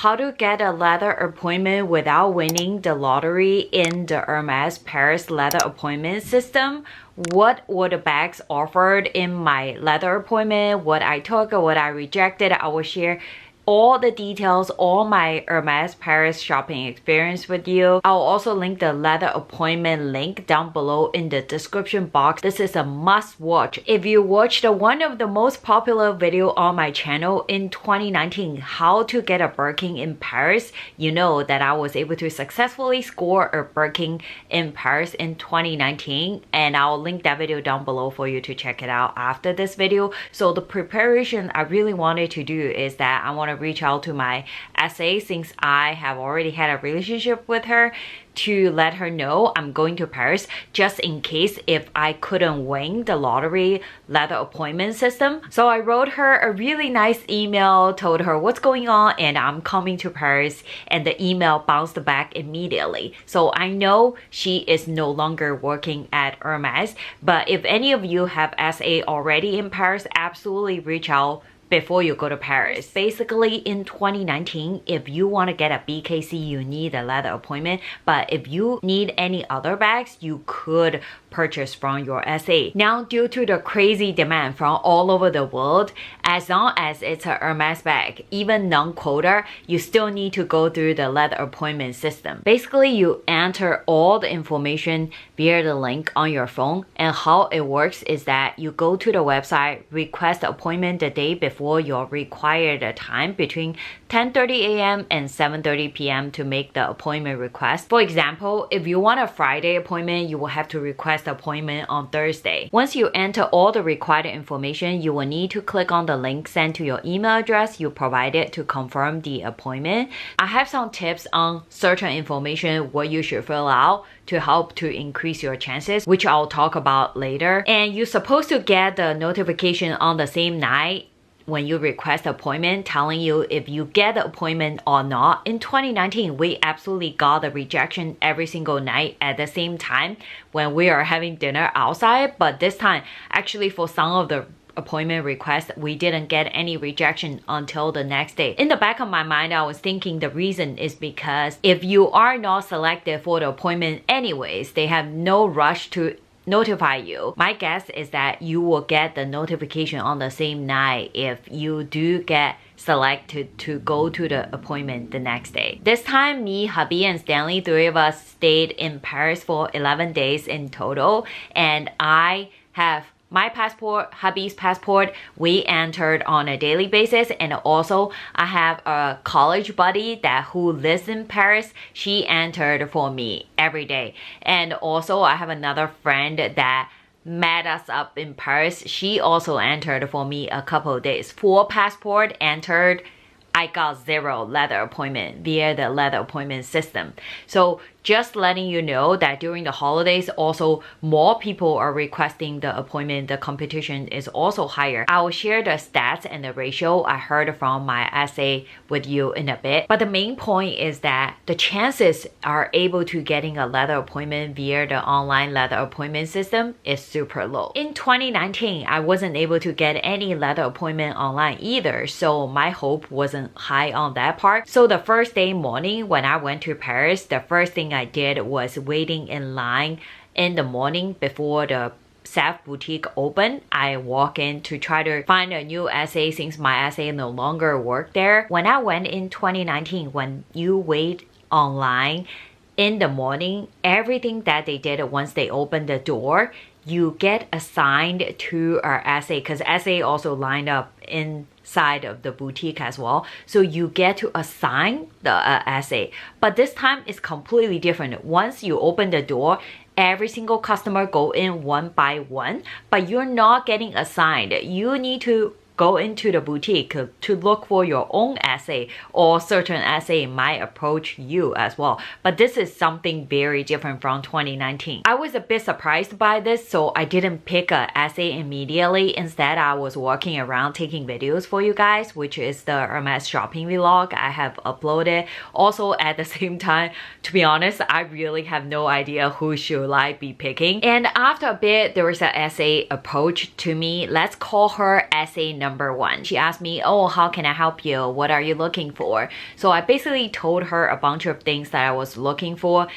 How to get a leather appointment without winning the lottery in the Hermes Paris leather appointment system. What were the bags offered in my leather appointment, what I took, what I rejected. I will share all the details, all my Hermes Paris shopping experience with you. I'll also link the leather appointment link down below in the description box. This is a must watch. If you watched one of the most popular video on my channel in 2019, how to get a Birkin in Paris, you know that I was able to successfully score a Birkin in Paris in 2019, and I'll link that video down below for you to check it out after this video. So the preparation I really wanted to do is that I want to reach out to my SA, since I have already had a relationship with her, to let her know I'm going to Paris just in case if I couldn't win the lottery leather appointment system. So I wrote her a really nice email, told her what's going on and I'm coming to Paris, and the email bounced back immediately. So I know she is no longer working at Hermes, but if any of you have SA already in Paris, absolutely reach out before you go to Paris. Basically, in 2019, if you want to get a BKC, you need a leather appointment. But if you need any other bags, you could purchase from your SA. Now, due to the crazy demand from all over the world, as long as it's a Hermes bag, even non-quota, you still need to go through the leather appointment system. Basically, you enter all the information via the link on your phone, and how it works is that you go to the website, request the appointment the day before your required time between 10:30 a.m. and 7:30 p.m. to make the appointment request. For example, if you want a Friday appointment, you will have to request the appointment on Thursday. Once you enter all the required information, you will need to click on the link sent to your email address you provided to confirm the appointment. I have some tips on certain information what you should fill out to help to increase your chances, which I'll talk about later. And you're supposed to get the notification on the same night when you request an appointment telling you if you get the appointment or not. In 2019, we absolutely got the rejection every single night at the same time when we are having dinner outside. But this time, actually for some of the appointment requests, we didn't get any rejection until the next day. In the back of my mind, I was thinking the reason is because if you are not selected for the appointment anyways, they have no rush to notify you. My guess is that you will get the notification on the same night if you do get selected to go to the appointment the next day. This time, me, hubby, and Stanley, three of us stayed in Paris for 11 days in total, and I have my passport, hubby's passport, we entered on a daily basis, and also I have a college buddy who lives in Paris. She entered for me every day. And also I have another friend that met us up in Paris. She also entered for me a couple of days. 4 passport entered. I got 0 leather appointment via the leather appointment system. So just letting you know that during the holidays, also more people are requesting the appointment. The competition is also higher. I will share the stats and the ratio I heard from my SA with you in a bit. But the main point is that the chances are able to getting a leather appointment via the online leather appointment system is super low. In 2019, I wasn't able to get any leather appointment online either, so my hope wasn't high on that part. So the first day morning when I went to Paris, the first thing I did was waiting in line in the morning before the Saf boutique opened. I walk in to try to find a new SA since my SA no longer worked there. When I went in 2019, when you wait online in the morning, everything that they did once they opened the door, you get assigned to our SA, because SA also lined up inside of the boutique as well. So you get to assign the SA. But this time it's completely different. Once you open the door, every single customer go in one by one, but you're not getting assigned. You need to go into the boutique to look for your own SA, or certain SA might approach you as well. But this is something very different from 2019. I was a bit surprised by this, so I didn't pick a SA immediately. Instead, I was walking around taking videos for you guys, which is the Hermes shopping vlog I have uploaded. Also, at the same time, to be honest, I really have no idea who should I be picking. And after a bit, there was a SA approach to me. Let's call her SA No.1. She asked me, oh, how can I help you? What are you looking for? So I basically told her a bunch of things that I was looking for.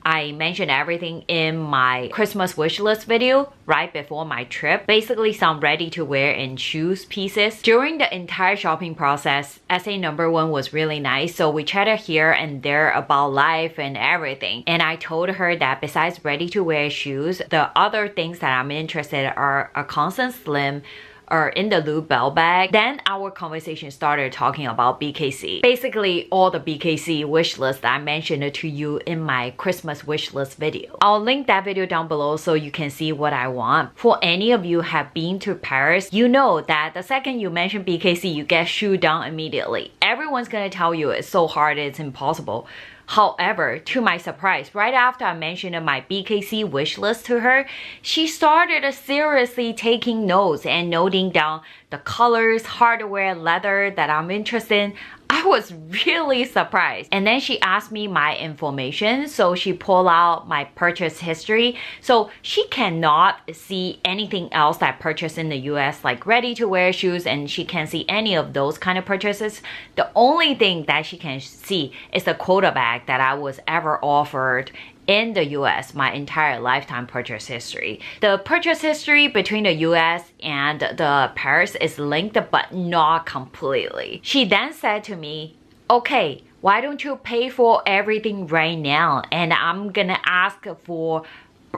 I mentioned everything in my Christmas wish list video right before my trip. Basically some ready to wear and shoes pieces. During the entire shopping process, SA No.1 was really nice. So we chatted here and there about life and everything. And I told her that besides ready to wear shoes, the other things that I'm interested in are a Constance Slim or in the loop belt bag. Then our conversation started talking about BKC. Basically all the BKC wish list that I mentioned to you in my Christmas wish list video. I'll link that video down below so you can see what I want. For any of you have been to Paris, you know that the second you mention BKC, you get shoot down immediately. Everyone's gonna tell you it's so hard, it's impossible. However, to my surprise, right after I mentioned my BKC wish list to her, she started seriously taking notes and noting down the colors, hardware, leather that I'm interested in. I was really surprised. And then she asked me my information, so she pulled out my purchase history. So she cannot see anything else that I purchased in the US, like ready to wear shoes, and she can't see any of those kind of purchases. The only thing that she can see is the quota bag that I was ever offered in the US, my entire lifetime purchase history. The purchase history between the US and the Paris is linked, but not completely. She then said to me, okay, why don't you pay for everything right now? And I'm gonna ask for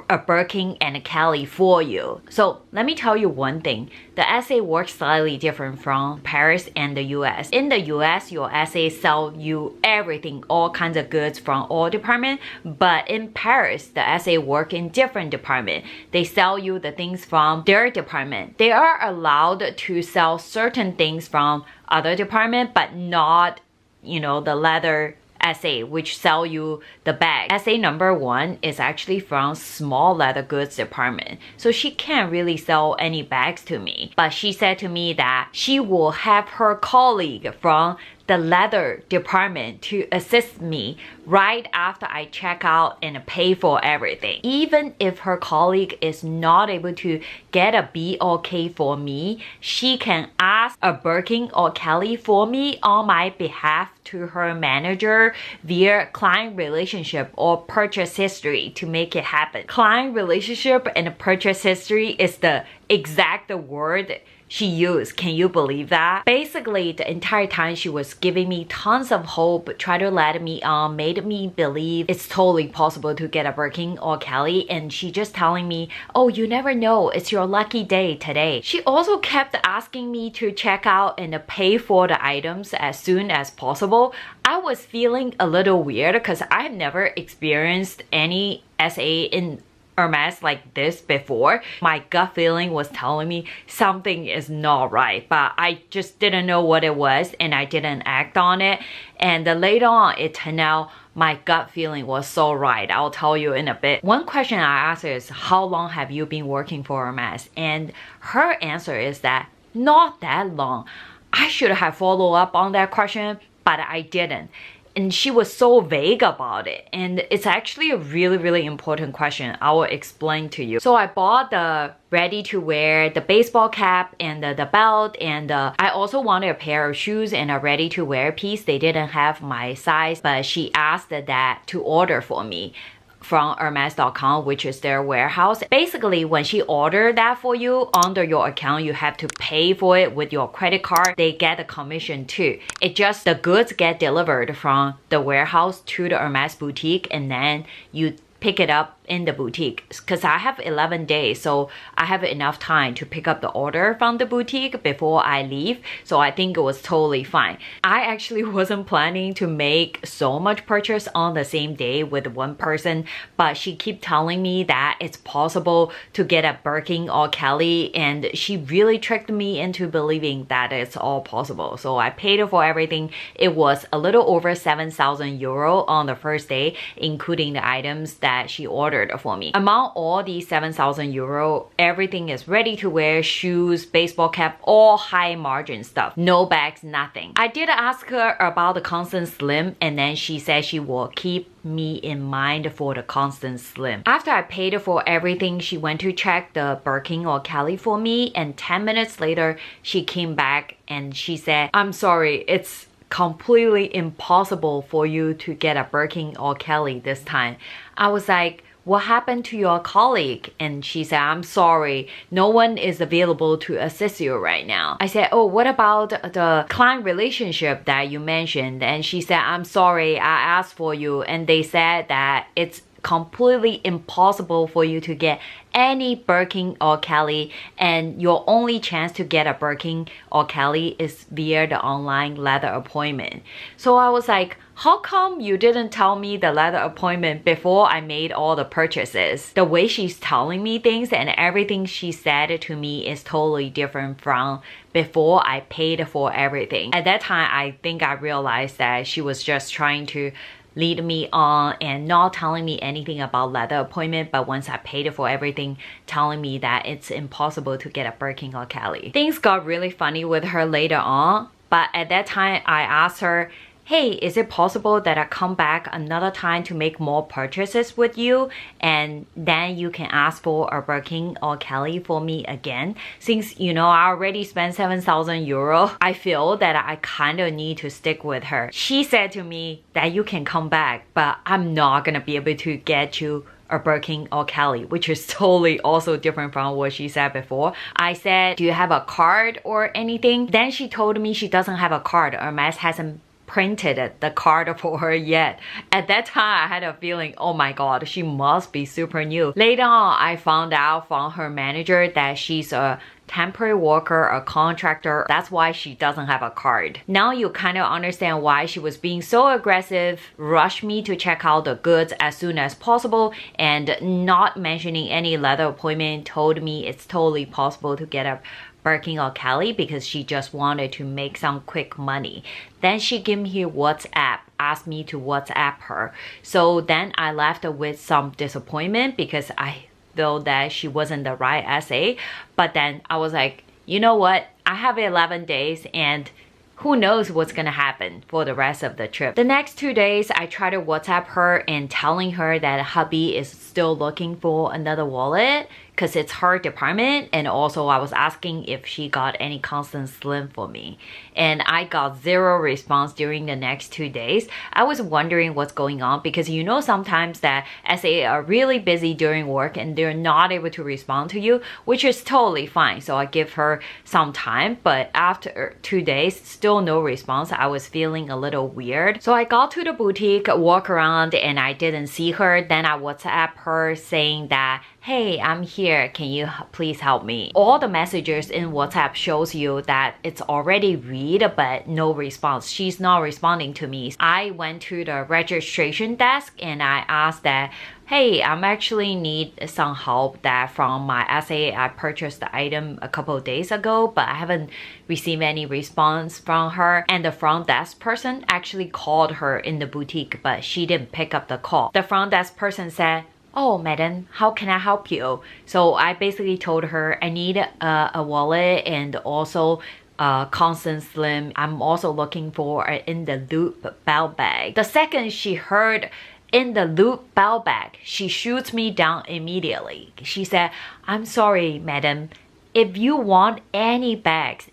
a Birkin and a Kelly for you. So let me tell you one thing. The SA works slightly different from Paris and the US. In the US, your SA sell you everything, all kinds of goods from all departments. But in Paris, the SA work in different department. They sell you the things from their department. They are allowed to sell certain things from other department, but not, you know, the leather SA, which sell you the bag. SA No.1 is actually from small leather goods department, so she can't really sell any bags to me. But she said to me that she will have her colleague from the leather department to assist me right after I check out and pay for everything. Even if her colleague is not able to get a B or K for me, she can ask a Birkin or Kelly for me on my behalf to her manager via client relationship or purchase history to make it happen. Client relationship and purchase history is the exact word she used. Can you believe that? Basically, the entire time she was giving me tons of hope, try to let me made me believe it's totally possible to get a Birkin or Kelly, and she just telling me, oh, you never know, it's your lucky day today. She also kept asking me to check out and pay for the items as soon as possible. I was feeling a little weird because I've never experienced any SA in Hermes like this before. My gut feeling was telling me something is not right, but I just didn't know what it was and I didn't act on it. And later on, it turned out my gut feeling was so right. I'll tell you in a bit. One question I asked her is, how long have you been working for Hermes? And her answer is that not that long. I should have followed up on that question, but I didn't. And she was so vague about it, and it's actually a really important question. I will explain to you. So I bought the ready to wear, the baseball cap and the belt, and I also wanted a pair of shoes and a ready to wear piece. They didn't have my size, but she asked that to order for me from Hermes.com, which is their warehouse. Basically, when she ordered that for you under your account, you have to pay for it with your credit card. They get a commission too. It just, the goods get delivered from the warehouse to the Hermes boutique, and then you pick it up in the boutique. Because I have 11 days, so I have enough time to pick up the order from the boutique before I leave. So I think it was totally fine. I actually wasn't planning to make so much purchase on the same day with one person, but she kept telling me that it's possible to get a Birkin or Kelly, and she really tricked me into believing that it's all possible. So I paid for everything. It was a little over 7,000 euro on the first day, including the items that she ordered ordered for me. Among all these 7,000 euro, everything is ready to wear, shoes, baseball cap, all high margin stuff. No bags, nothing. I did ask her about the Constance Slim, and then she said she will keep me in mind for the Constance Slim. After I paid for everything, she went to check the Birkin or Kelly for me, and 10 minutes later, she came back and she said, I'm sorry, it's completely impossible for you to get a Birkin or Kelly this time. I was like, what happened to your colleague? And she said, I'm sorry, no one is available to assist you right now. I said, oh, what about the client relationship that you mentioned? And she said, I'm sorry, I asked for you and they said that it's completely impossible for you to get any Birkin or Kelly, and your only chance to get a Birkin or Kelly is via the online leather appointment. So I was like, how come you didn't tell me the leather appointment before I made all the purchases? The way she's telling me things and everything she said to me is totally different from before I paid for everything. At that time, I think I realized that she was just trying to lead me on and not telling me anything about leather appointment, but once I paid for everything, telling me that it's impossible to get a Birkin or Kelly. Things got really funny with her later on, but at that time I asked her, hey, is it possible that I come back another time to make more purchases with you and then you can ask for a Birkin or Kelly for me again? Since, you know, I already spent 7,000 euro, I feel that I kind of need to stick with her. She said to me that you can come back, but I'm not gonna be able to get you a Birkin or Kelly, which is totally also different from what she said before. I said, do you have a card or anything? Then she told me she doesn't have a card. Hermes hasn't printed the card for her yet. At that time, I had a feeling, oh my god, she must be super new. Later on, I found out from her manager that she's a temporary worker, a contractor. That's why she doesn't have a card. Now you kind of understand why she was being so aggressive, rushed me to check out the goods as soon as possible, and not mentioning any leather appointment, told me it's totally possible to get a Birkin or Kelly because she just wanted to make some quick money. Then she gave me her WhatsApp, asked me to WhatsApp her. So then I left with some disappointment because I felt that she wasn't the right SA. But then I was like, you know what? I have 11 days and who knows what's gonna happen for the rest of the trip. The next 2 days, I tried to WhatsApp her and telling her that hubby is still looking for another wallet because it's her department, and also I was asking if she got any Constance Slim for me. And I got zero response during the next 2 days. I was wondering what's going on because you know sometimes that SA are really busy during work and they're not able to respond to you, which is totally fine. So I give her some time, but after 2 days, still no response. I was feeling a little weird. So I got to the boutique, walk around, and I didn't see her. Then I WhatsApp her saying that, hey, I'm here, can you please help me? All the messages in WhatsApp shows you that it's already read but no response. She's not responding to me. I went to the registration desk and I asked that, hey, I'm actually need some help that from my SA. I purchased the item a couple of days ago, but I haven't received any response from her. And the front desk person actually called her in the boutique, but she didn't pick up the call. The front desk person said, oh, madam, how can I help you? So I basically told her I need a wallet and also Constance Slim. I'm also looking for an in the loop belt bag. The second she heard in the loop belt bag, she shoots me down immediately. She said, I'm sorry, madam. If you want any bags,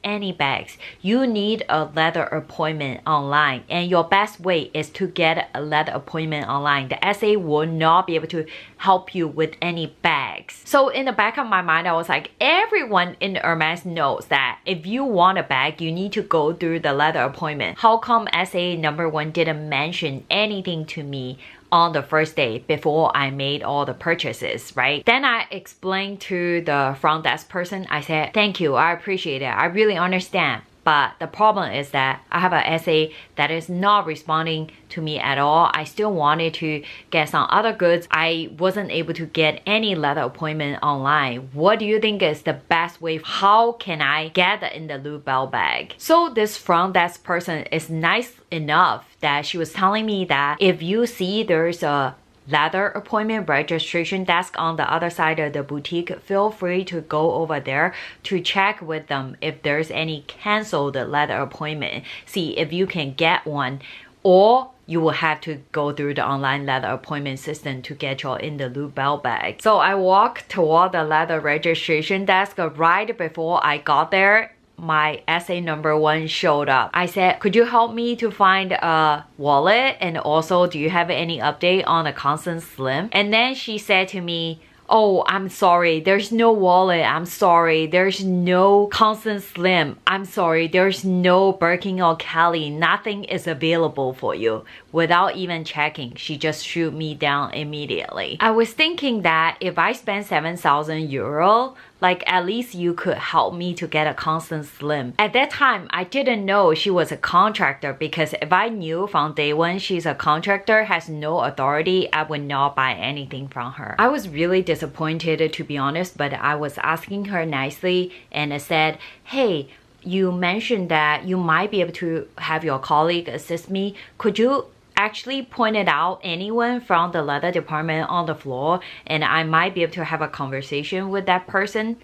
you need a leather appointment online. And your best way is to get a leather appointment online. The SA will not be able to help you with any bags. So in the back of my mind, I was like, everyone in Hermes knows that if you want a bag, you need to go through the leather appointment. How come SA No.1 didn't mention anything to me on the first day before I made all the purchases, right? Then I explained to the front desk person, I said, thank you, I appreciate it, I really understand. But the problem is that I have a SA that is not responding to me at all. I still wanted to get some other goods. I wasn't able to get any leather appointment online. What do you think is the best way? How can I get the in the loop belt bag? So this front desk person is nice enough that she was telling me that if you see there's a leather appointment registration desk on the other side of the boutique. Feel free to go over there to check with them if there's any canceled leather appointment. See if you can get one, or you will have to go through the online leather appointment system to get your in the loop belt bag. So I walked toward the leather registration desk. Right before I got there, my SA No.1 showed up. I said, could you help me to find a wallet? And also, do you have any update on the Constance Slim? And then she said to me, oh, I'm sorry, there's no wallet. I'm sorry, there's no Constance Slim. I'm sorry, there's no Birkin or Kelly. Nothing is available for you. Without even checking, she just shoot me down immediately. I was thinking that if I spend 7,000 euro, like at least you could help me to get a Constance Slim. At that time, I didn't know she was a contractor, because if I knew from day one she's a contractor, has no authority, I would not buy anything from her. I was really disappointed, to be honest, but I was asking her nicely and I said, hey, you mentioned that you might be able to have your colleague assist me. Could you actually pointed out anyone from the leather department on the floor, and I might be able to have a conversation with that person?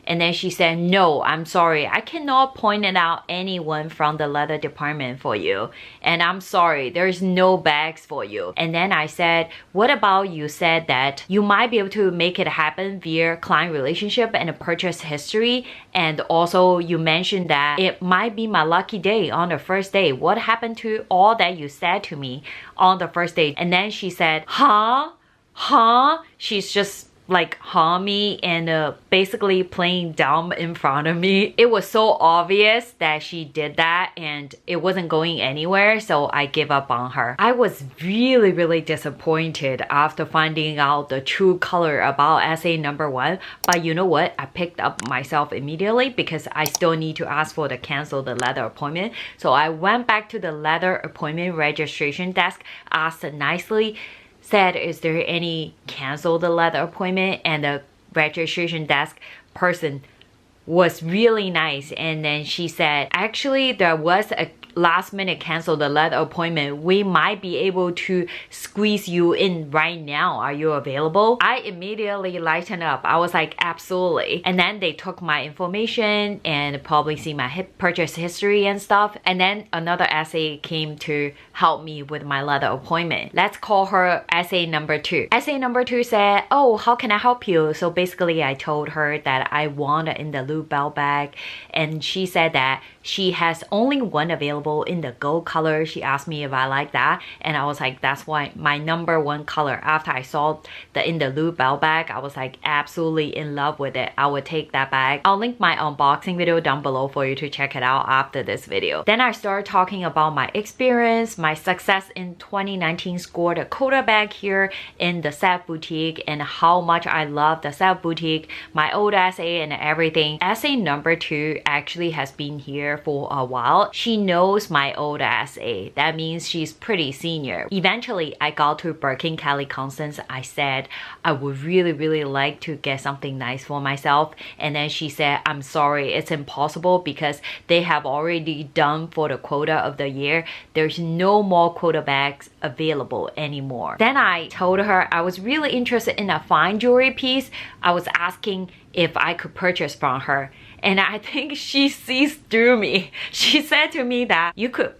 And then she said, no, I'm sorry, I cannot point it out anyone from the leather department for you. And I'm sorry, there's no bags for you. And then I said, what about you said that you might be able to make it happen via client relationship and a purchase history. And also you mentioned that it might be my lucky day on the first day. What happened to all that you said to me on the first day? And then she said, huh? She's just like me and basically playing dumb in front of me. It was so obvious that she did that and it wasn't going anywhere, so I gave up on her. I was really disappointed after finding out the true color about SA No.1, but you know what? I picked up myself immediately because I still need to ask for the cancel the leather appointment. So I went back to the leather appointment registration desk, asked nicely, said, is there any cancel the leather appointment? And the registration desk person was really nice, and then she said, actually there was a last minute cancel the leather appointment. We might be able to squeeze you in right now. Are you available? I immediately lightened up. I was like, absolutely. And then they took my information and probably see my purchase history and stuff. And then another SA came to help me with my leather appointment. Let's call her SA No.2. SA No.2 said, oh, how can I help you? So basically I told her that I want it in the loop belt bag, and she said that she has only one available in the gold color. She asked me if I like that, and I was like, that's why my #1 color. After I saw the in the loop belt bag, I was like absolutely in love with it. I would take that bag. I'll link my unboxing video down below for you to check it out after this video. Then I started talking about my experience, my success in 2019, scored a quota bag here in the Seth boutique, and how much I love the Seth boutique, my old SA and everything. SA No.2 actually has been here for a while. She knows my old SA. That means she's pretty senior. Eventually, I got to Birkin Kelly Constance. I said, I would really like to get something nice for myself. And then she said, I'm sorry, it's impossible because they have already done for the quota of the year. There's no more quota bags available anymore. Then I told her I was really interested in a fine jewelry piece. I was asking if I could purchase from her. And I think she sees through me. She said to me that you could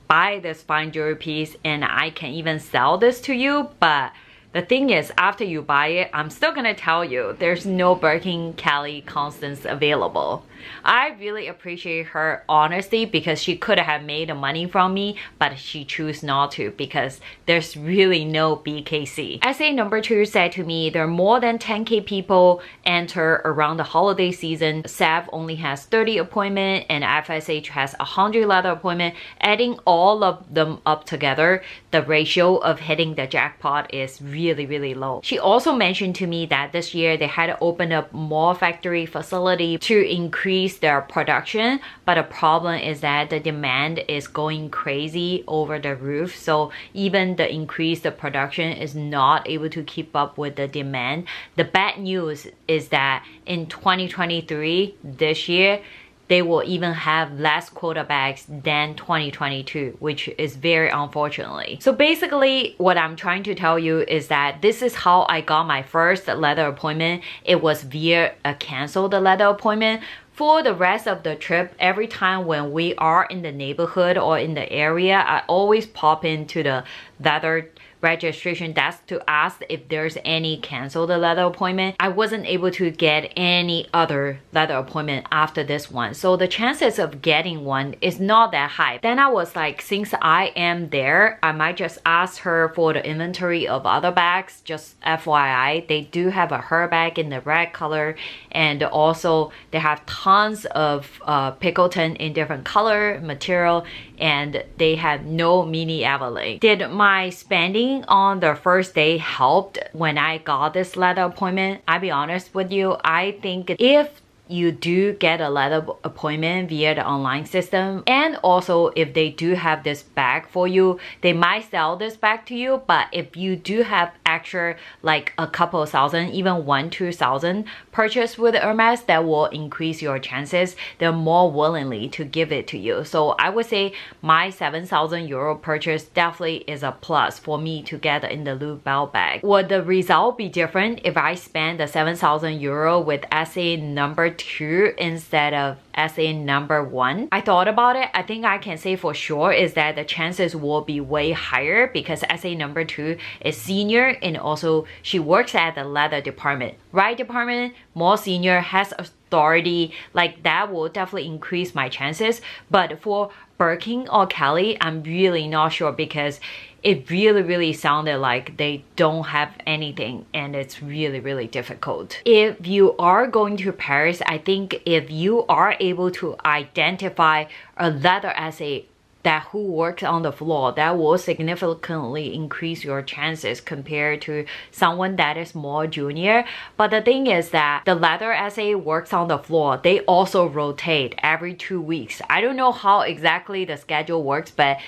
buy this fine jewelry piece and I can even sell this to you, but the thing is, after you buy it, I'm still gonna tell you there's no Birkin Kelly Constance available. I really appreciate her honesty because she could have made the money from me, but she chose not to because there's really no BKC. SA No.2 said to me there are more than 10K people enter around the holiday season. SAV only has 30 appointments and FSH has 100 leather appointments. Adding all of them up together, the ratio of hitting the jackpot is really low. She also mentioned to me that this year they had to open up more factory facility to increase their production, but the problem is that the demand is going crazy over the roof, so even the increased production is not able to keep up with the demand. The bad news is that in 2023, this year, they will even have less quota bags than 2022, which is very unfortunately. So basically what I'm trying to tell you is that this is how I got my first leather appointment. It was via a canceled leather appointment. For the rest of the trip, every time when we are in the neighborhood or in the area, I always pop into the leather registration desk to ask if there's any canceled leather appointment. I wasn't able to get any other leather appointment after this one, so the chances of getting one is not that high. Then I was like, since I am there, I might just ask her for the inventory of other bags. Just FYI, they do have a her bag in the red color, and also they have tons of pickleton in different color material, and they had no mini avalanche. Did my spending on the first day helped when I got this leather appointment? I'll be honest with you, I think if you do get a leather appointment via the online system, and also if they do have this bag for you, they might sell this bag to you. But if you do have extra like a couple thousand, even 1-2,000 purchase with Hermes, that will increase your chances. They're more willingly to give it to you. So I would say my 7,000 euro purchase definitely is a plus for me to get in the loop belt bag. Would the result be different if I spend the 7,000 euro with SA number 2 instead of SA number 1? I thought about it. I think I can say for sure is that the chances will be way higher because SA number 2 is senior, and also she works at the leather department. Right department, more senior, has authority, like that will definitely increase my chances. But for Birkin or Kelly, I'm really not sure because it really sounded like they don't have anything, and it's really difficult. If you are going to Paris, I think if you are able to identify a leather SA that who works on the floor, that will significantly increase your chances compared to someone that is more junior. But the thing is that the leather SA works on the floor, they also rotate every 2 weeks. I don't know how exactly the schedule works, but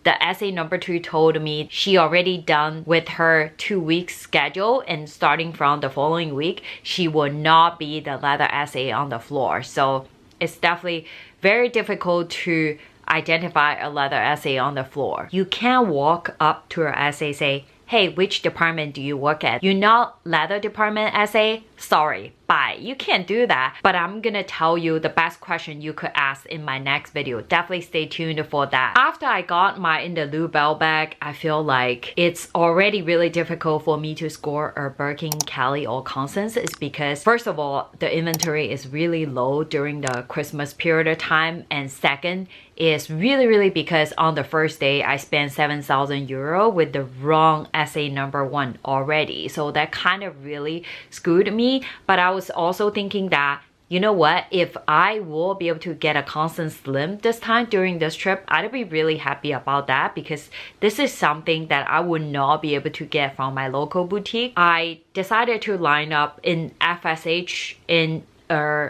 the SA number 2 told me she already done with her 2 weeks schedule, and starting from the following week, she will not be the leather SA on the floor. So it's definitely very difficult to identify a leather SA on the floor. You can't walk up to a SA, say, hey, which department do you work at? You're not leather department SA? Sorry, bye. You can't do that. But I'm gonna tell you the best question you could ask in my next video. Definitely stay tuned for that. After I got my in the loop belt bag, I feel like it's already really difficult for me to score a Birkin, Kelly, or Constance. It's because first of all, the inventory is really low during the Christmas period of time, and second, is really because on the first day I spent 7,000 euro with the wrong SA number 1 already. So that kind of really screwed me. But I was also thinking that, you know what, if I will be able to get a Constance Slim this time during this trip, I'd be really happy about that because this is something that I would not be able to get from my local boutique. I decided to line up in FSH in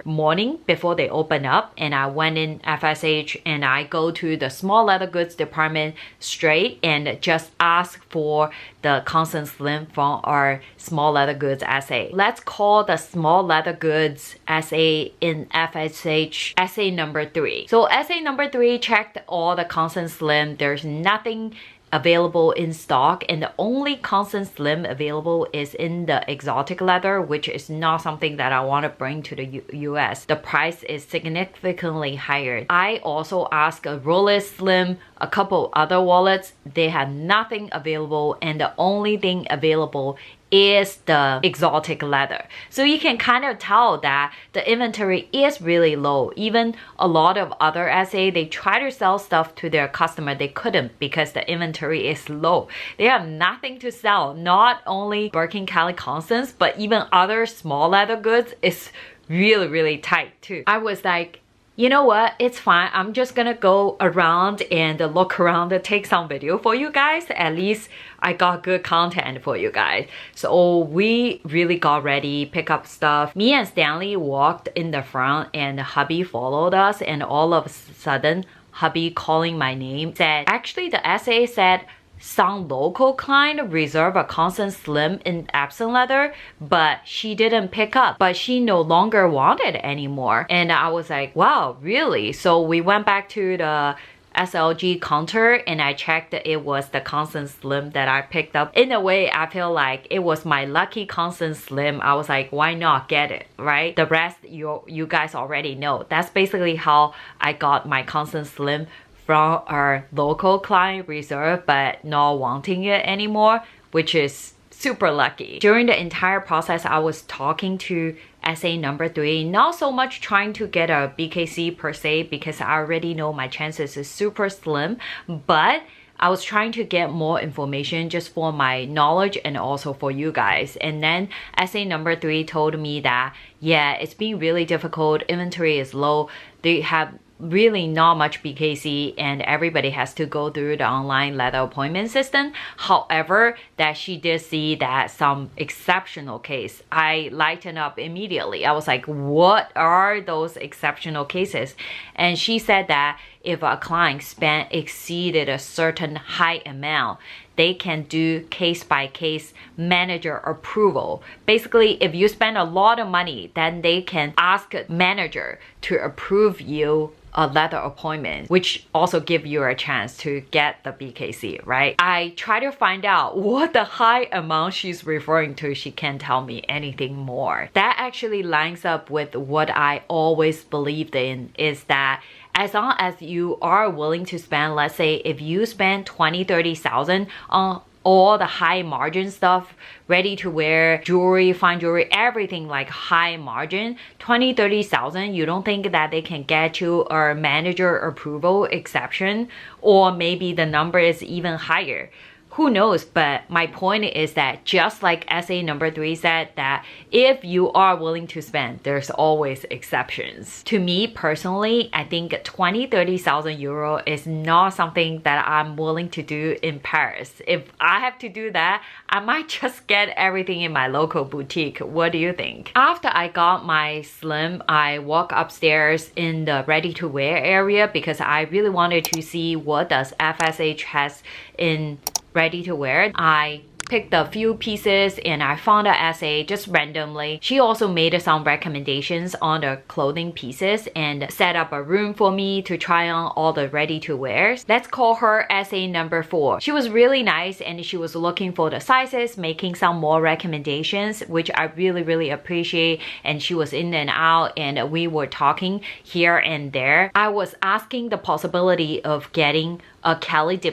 morning before they open up, and I went in FSH and I go to the small leather goods department straight and just ask for the Constance Slim from our small leather goods SA. Let's call the small leather goods SA in FSH SA number 3. So SA number 3 checked all the Constance Slim. There's nothing available in stock, and the only Constance Slim available is in the exotic leather, which is not something that I want to bring to the US. The price is significantly higher. I also asked a Rolex Slim, a couple other wallets. They had nothing available, and the only thing available is the exotic leather. So you can kind of tell that the inventory is really low. Even a lot of other SA, they try to sell stuff to their customer, they couldn't because the inventory is low. They have nothing to sell. Not only Birkin, Kelly, Constance, but even other small leather goods is really tight too. I was like, you know what, it's fine. I'm just gonna go around and look around and take some video for you guys. At least I got good content for you guys. So we really got ready, pick up stuff. Me and Stanley walked in the front and hubby followed us, and all of a sudden hubby calling my name said, actually the SA said some local client reserved a Constance Slim in Epsom leather, but she didn't pick up, but she no longer wanted anymore. And I was like, wow, really? So we went back to the SLG counter and I checked that it was the Constance Slim that I picked up. In a way, I feel like it was my lucky Constance Slim. I was like, why not get it, right? The rest you guys already know. That's basically how I got my Constance Slim from our local client reserve but not wanting it anymore, which is super lucky. During the entire process, I was talking to SA number 3, not so much trying to get a BKC per se because I already know my chances is super slim, but I was trying to get more information just for my knowledge and also for you guys. And then SA number 3 told me that, yeah, it's been really difficult, inventory is low, they have really not much BKC and everybody has to go through the online leather appointment system. However, that she did see that some exceptional case. I lightened up immediately. I was like, what are those exceptional cases? And she said that if a client spend exceeded a certain high amount, they can do case-by-case manager approval. Basically, if you spend a lot of money, then they can ask a manager to approve you a leather appointment, which also give you a chance to get the BKC, right? I try to find out what the high amount she's referring to. She can't tell me anything more. That actually lines up with what I always believed in, is that as long as you are willing to spend, let's say if you spend 20-30,000 on all the high margin stuff, ready to wear jewelry, fine jewelry, everything like high margin, 20-30,000, you don't think that they can get you a manager approval exception, or maybe the number is even higher. Who knows? But my point is that just like SA number 3 said, that if you are willing to spend, there's always exceptions. To me personally, I think 20-30,000 euro is not something that I'm willing to do in Paris. If I have to do that, I might just get everything in my local boutique. What do you think? After I got my Slim, I walk upstairs in the ready-to-wear area because I really wanted to see what does FSH has in ready to wear. I picked a few pieces and I found a SA just randomly. She also made some recommendations on the clothing pieces and set up a room for me to try on all the ready to wears. Let's call her SA number 4. She was really nice and she was looking for the sizes, making some more recommendations, which I really appreciate. And she was in and out and we were talking here and there. I was asking the possibility of getting a CARTIER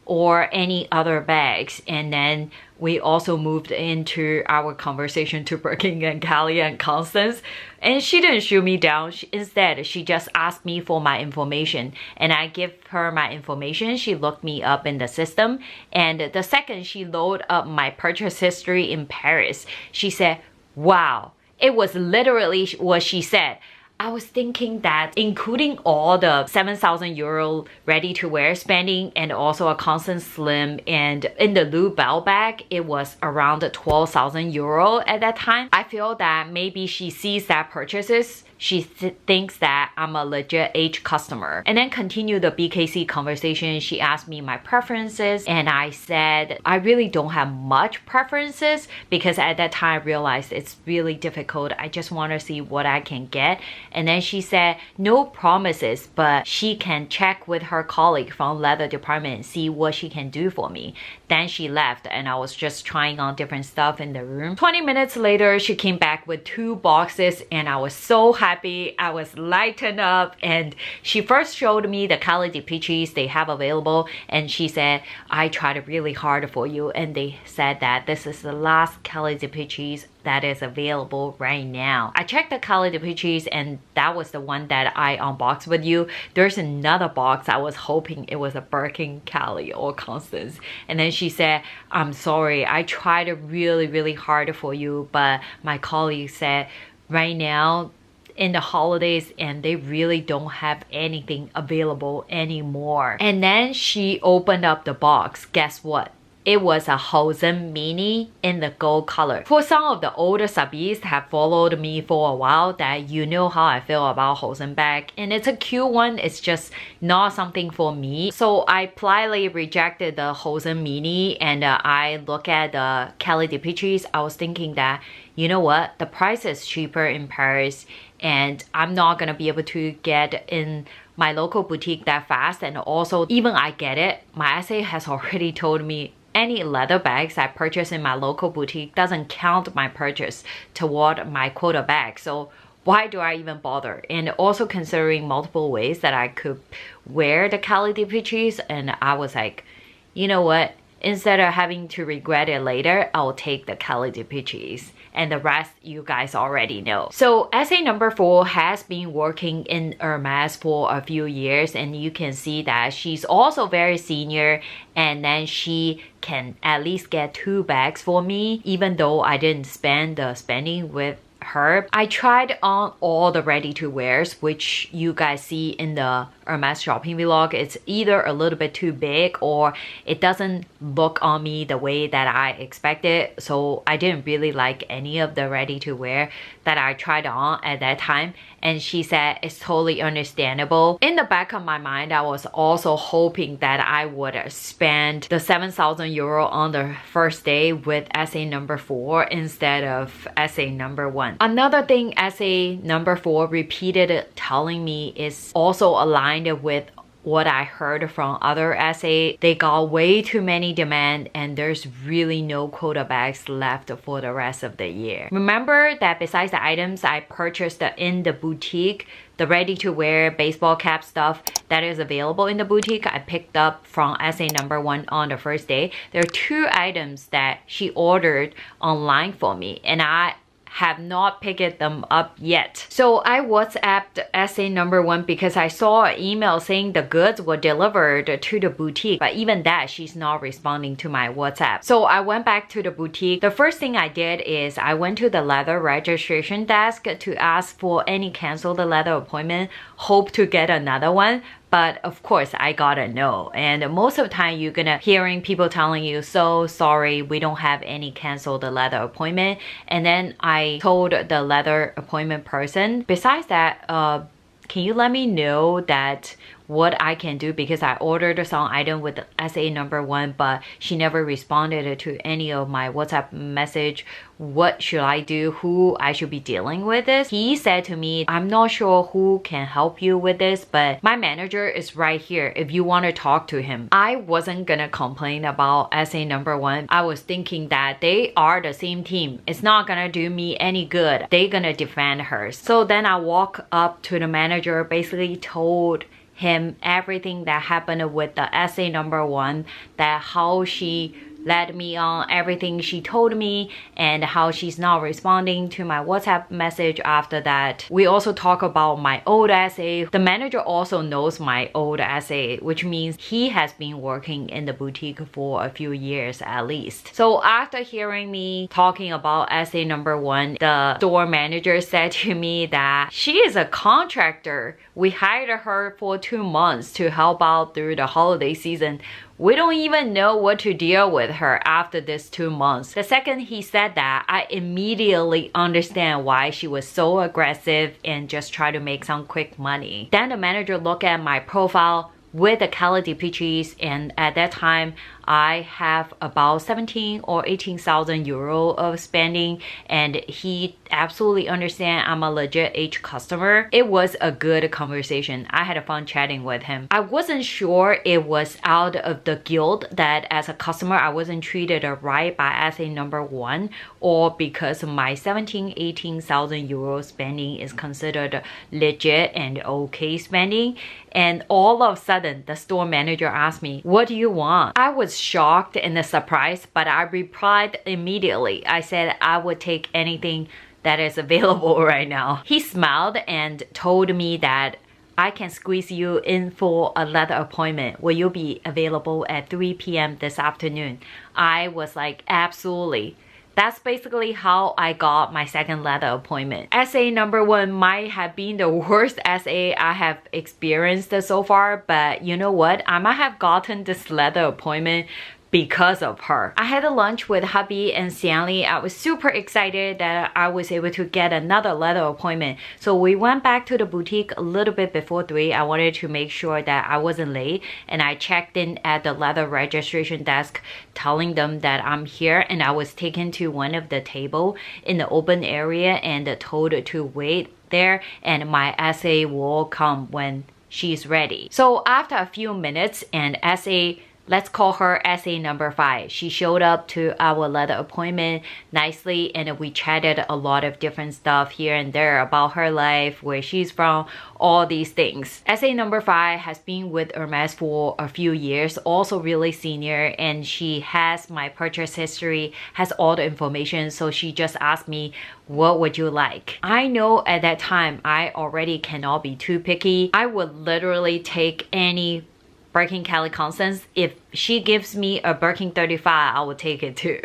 or any other bags, and then we also moved into our conversation to Birkin and Callie and Constance, and she didn't shoot me down. Instead, she just asked me for my information and I give her my information. She looked me up in the system, and the second she loaded up my purchase history in Paris, she said, wow, it was literally what she said. I was thinking that including all the 7,000 euro ready-to-wear spending and also a Constance Slim and in the Lou Bell bag, it was around 12,000 euro at that time. I feel that maybe she sees that purchases, she thinks that I'm a legit H customer. And then continue the BKC conversation. She asked me my preferences and I said I really don't have much preferences because at that time I realized it's really difficult. I just want to see what I can get. And then she said no promises, but she can check with her colleague from leather department and see what she can do for me. Then she left and I was just trying on different stuff in the room. 20 minutes later, she came back with 2 boxes and I was so happy. I was lightened up, and she first showed me the CARTIER they have available, and she said, I tried really hard for you, and they said that this is the last CARTIER that is available right now. I checked the CARTIER and that was the one that I unboxed with you. There's another box. I was hoping it was a Birkin, Callie, or Constance. And then she said, I'm sorry, I tried really hard for you, but my colleague said right now in the holidays and they really don't have anything available anymore. And then she opened up the box. Guess what? It was a Hosen mini in the gold color. For some of the older subbies have followed me for a while, that you know how I feel about Hosen bag, and it's a cute one. It's just not something for me. So I politely rejected the Hosen mini, and I look at the Kelly DePeches. I was thinking that, you know what, the price is cheaper in Paris, and I'm not gonna be able to get in my local boutique that fast. And also, even I get it, my SA has already told me any leather bags I purchase in my local boutique doesn't count my purchase toward my quota bag. So why do I even bother? And also considering multiple ways that I could wear the Kelly DePeches, and I was like, you know what? Instead of having to regret it later, I'll take the Kelly DePeches. And the rest you guys already know. So SA number 4 has been working in Hermes for a few years, and you can see that she's also very senior, and then she can at least get 2 bags for me, even though I didn't spend the spending with her. I tried on all the ready-to-wears, which you guys see in the Hermes shopping vlog. It's either a little bit too big or it doesn't look on me the way that I expected. So I didn't really like any of the ready-to-wear that I tried on at that time. And she said it's totally understandable. In the back of my mind, I was also hoping that I would spend the 7,000 euro on the first day with SA number 4 instead of SA number 1. Another thing SA number 4 repeated telling me is also aligned with what I heard from other SA. They got way too many demand, and there's really no quota bags left for the rest of the year. Remember that besides the items I purchased in the boutique, the ready-to-wear baseball cap stuff that is available in the boutique, I picked up from SA number 1 on the first day. There are 2 items that she ordered online for me, and I have not picked them up yet. So I WhatsApped SA number 1 because I saw an email saying the goods were delivered to the boutique, but even that, she's not responding to my WhatsApp. So I went back to the boutique. The first thing I did is I went to the leather registration desk to ask for any canceled leather appointment, hope to get another one. But of course, I got a no. And most of the time, you're gonna hearing people telling you, so sorry, we don't have any canceled leather appointment. And then I told the leather appointment person, besides that, can you let me know that what I can do, because I ordered some item with SA number 1, but she never responded to any of my WhatsApp message. What should I do? Who I should be dealing with this? He said to me, I'm not sure who can help you with this, but my manager is right here if you want to talk to him. I wasn't gonna complain about SA number 1. I was thinking that they are the same team. It's not gonna do me any good. They're gonna defend her. So then I walk up to the manager, basically told him everything that happened with the SA number 1, that how she led me on, everything she told me, and how she's not responding to my WhatsApp message after that. We also talk about my old SA. The manager also knows my old SA, which means he has been working in the boutique for a few years at least. So after hearing me talking about SA number 1, the store manager said to me that she is a contractor. We hired her for 2 months to help out through the holiday season. We don't even know what to deal with her after this 2 months. The second he said that, I immediately understand why she was so aggressive and just try to make some quick money. Then the manager looked at my profile with the Kelly DePeches, and at that time I have about 17 or 18,000 euro of spending, and he absolutely understand I'm a legit H customer. It was a good conversation. I had a fun chatting with him. I wasn't sure it was out of the guilt that as a customer I wasn't treated right by SA number 1, or because my 18,000 euro spending is considered legit and okay spending. And all of a sudden the store manager asked me, what do you want? I was shocked and surprised, but I replied immediately. I said I would take anything that is available right now. He smiled and told me that I can squeeze you in for a leather appointment. Will you be available at 3 p.m. this afternoon? I was like, absolutely. That's basically how I got my second leather appointment. SA number 1 might have been the worst SA I have experienced so far, but you know what? I might have gotten this leather appointment because of her. I had a lunch with hubby and Stanley. I was super excited that I was able to get another leather appointment. So we went back to the boutique a little bit before 3. I wanted to make sure that I wasn't late, and I checked in at the leather registration desk telling them that I'm here, and I was taken to one of the table in the open area and told to wait there, and my SA will come when she's ready. So after a few minutes, and SA, let's call her SA number 5. She showed up to our leather appointment nicely, and we chatted a lot of different stuff here and there about her life, where she's from, all these things. SA number 5 has been with Hermes for a few years, also really senior, and she has my purchase history, has all the information, so she just asked me, what would you like? I know at that time I already cannot be too picky. I would literally take any Birkin Kelly Constance. If she gives me a Birkin 35, I will take it too.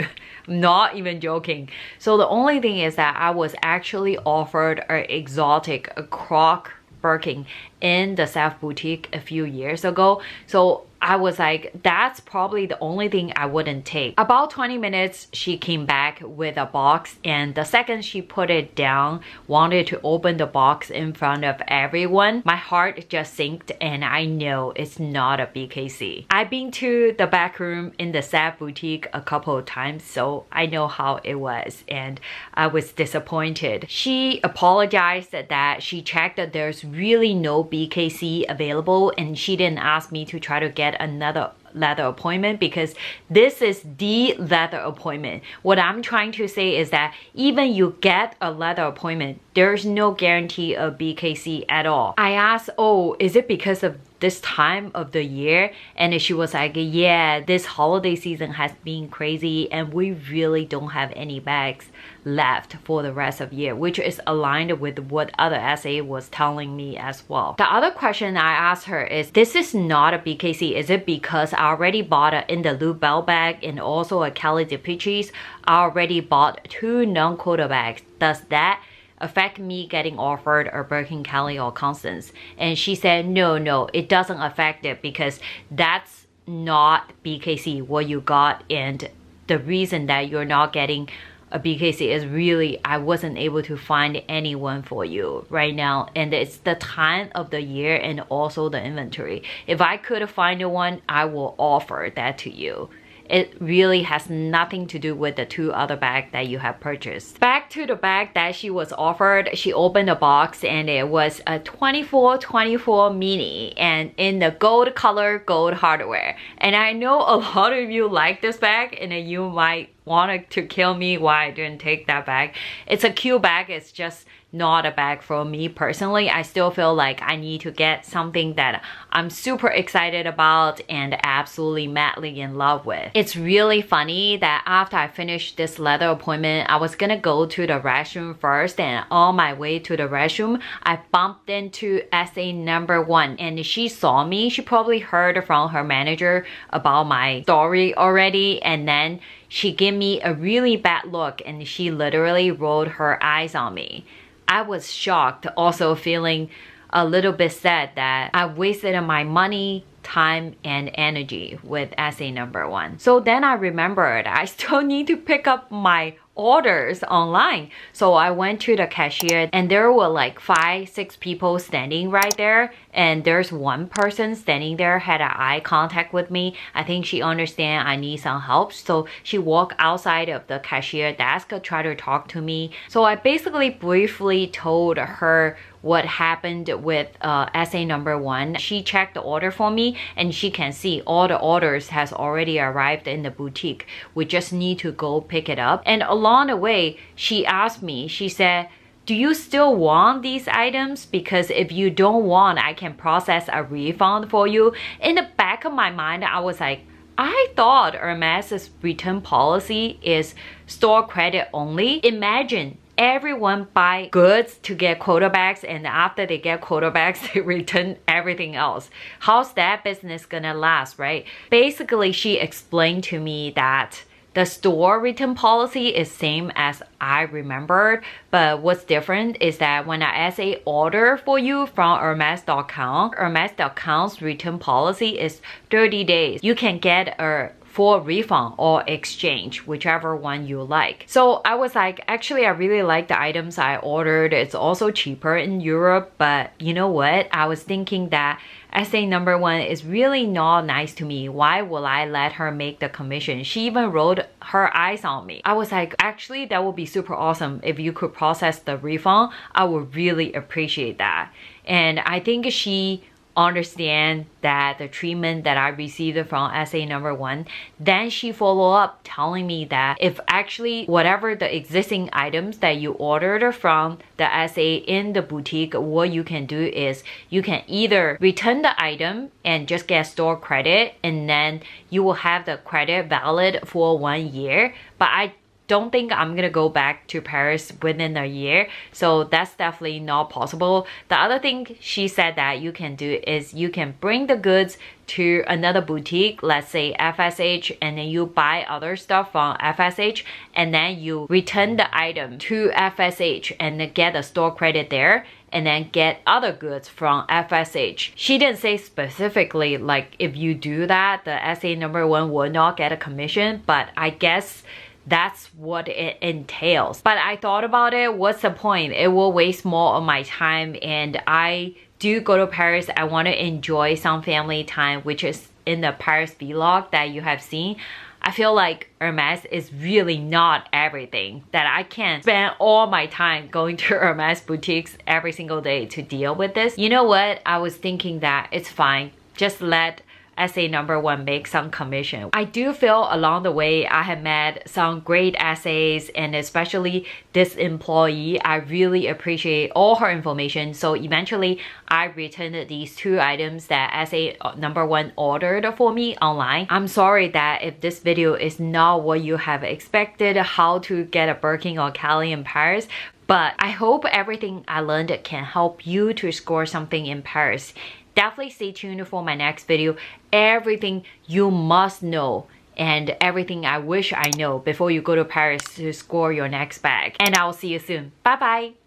I'm not even joking. So the only thing is that I was actually offered an exotic, a croc Birkin in the Saf boutique a few years ago. So I was like, that's probably the only thing I wouldn't take. About 20 minutes, she came back with a box, and the second she put it down, wanted to open the box in front of everyone, my heart just sank, and I know it's not a BKC. I've been to the back room in the Saf boutique a couple of times, so I know how it was, and I was disappointed. She apologized that she checked that there's really no BKC available, and she didn't ask me to try to get another leather appointment because this is the leather appointment. What I'm trying to say is that even you get a leather appointment, there's no guarantee of BKC at all. I asked, oh, is it because of this time of the year? And she was like, yeah, this holiday season has been crazy and we really don't have any bags left for the rest of the year, which is aligned with what other SA was telling me as well. The other question I asked her is, this is not a BKC. Is it because I already bought a in the loop belt bag and also a Kelly DEPECHES? I already bought 2 non-quota bags. Does that affect me getting offered a Birkin Kelly or Constance? And she said, no, it doesn't affect it because that's not BKC what you got, and the reason that you're not getting a BKC is really I wasn't able to find anyone for you right now, and it's the time of the year and also the inventory. If I could find one, I will offer that to you. It really has nothing to do with the 2 other bags that you have purchased. Back to the bag that she was offered, she opened the box and it was a 24 mini and in the gold color, gold hardware. And I know a lot of you like this bag and you might want to kill me why I didn't take that bag. It's a cute bag, it's just not a bag for me personally. I still feel like I need to get something that I'm super excited about and absolutely madly in love with. It's really funny that after I finished this leather appointment, I was gonna go to the restroom first, and on my way to the restroom, I bumped into SA number 1 and she saw me. She probably heard from her manager about my story already, and then she gave me a really bad look and she literally rolled her eyes on me. I was shocked, also feeling a little bit sad that I wasted my money, time, and energy with SA number 1. So then I remembered I still need to pick up my orders online. So I went to the cashier and there were like 5-6 people standing right there, and there's one person standing there had an eye contact with me. I think she understand I need some help, so she walked outside of the cashier desk to try to talk to me. So I basically briefly told her what happened with SA number 1. She checked the order for me and she can see all the orders has already arrived in the boutique. We just need to go pick it up. And along the way, she asked me, she said, do you still want these items? Because if you don't want, I can process a refund for you. In the back of my mind, I was like, I thought Hermes' return policy is store credit only. Imagine everyone buy goods to get quota bags, and after they get quota bags, they return everything else. How's that business gonna last, right? Basically, she explained to me that the store return policy is same as I remembered, but what's different is that when I SA order for you from Hermes.com, Hermes.com's return policy is 30 days. You can get a for refund or exchange, whichever one you like. So I was like, actually I really like the items I ordered. It's also cheaper in Europe, but you know what? I was thinking that SA No.1 is really not nice to me. Why will I let her make the commission? She even rolled her eyes on me. I was like, actually that would be super awesome if you could process the refund. I would really appreciate that. And I think she understand that the treatment that I received from SA No.1. Then she followed up telling me that if actually whatever the existing items that you ordered from the SA in the boutique, what you can do is you can either return the item and just get store credit, and then you will have the credit valid for 1 year. But I don't think I'm gonna go back to Paris within a year, so that's definitely not possible. The other thing she said that you can do is you can bring the goods to another boutique, let's say FSH, and then you buy other stuff from FSH, and then you return the item to FSH and then get a store credit there, and then get other goods from FSH. She didn't say specifically like if you do that, the SA No.1 will not get a commission, but I guess that's what it entails. But I thought about it, what's the point? It will waste more of my time, and I do go to Paris. I want to enjoy some family time, which is in the Paris vlog that you have seen. I feel like Hermes is really not everything, that I can't spend all my time going to Hermes boutiques every single day to deal with this. You know what? I was thinking that it's fine. Just let SA No.1 make some commission. I do feel along the way I have met some great SAs, and especially this employee. I really appreciate all her information. So eventually I returned these 2 items that SA No.1 ordered for me online. I'm sorry that if this video is not what you have expected, how to get a Birkin or Cali in Paris, but I hope everything I learned can help you to score something in Paris. Definitely stay tuned for my next video. Everything you must know and everything I wish I know before you go to Paris to score your next bag. And I will see you soon. Bye bye.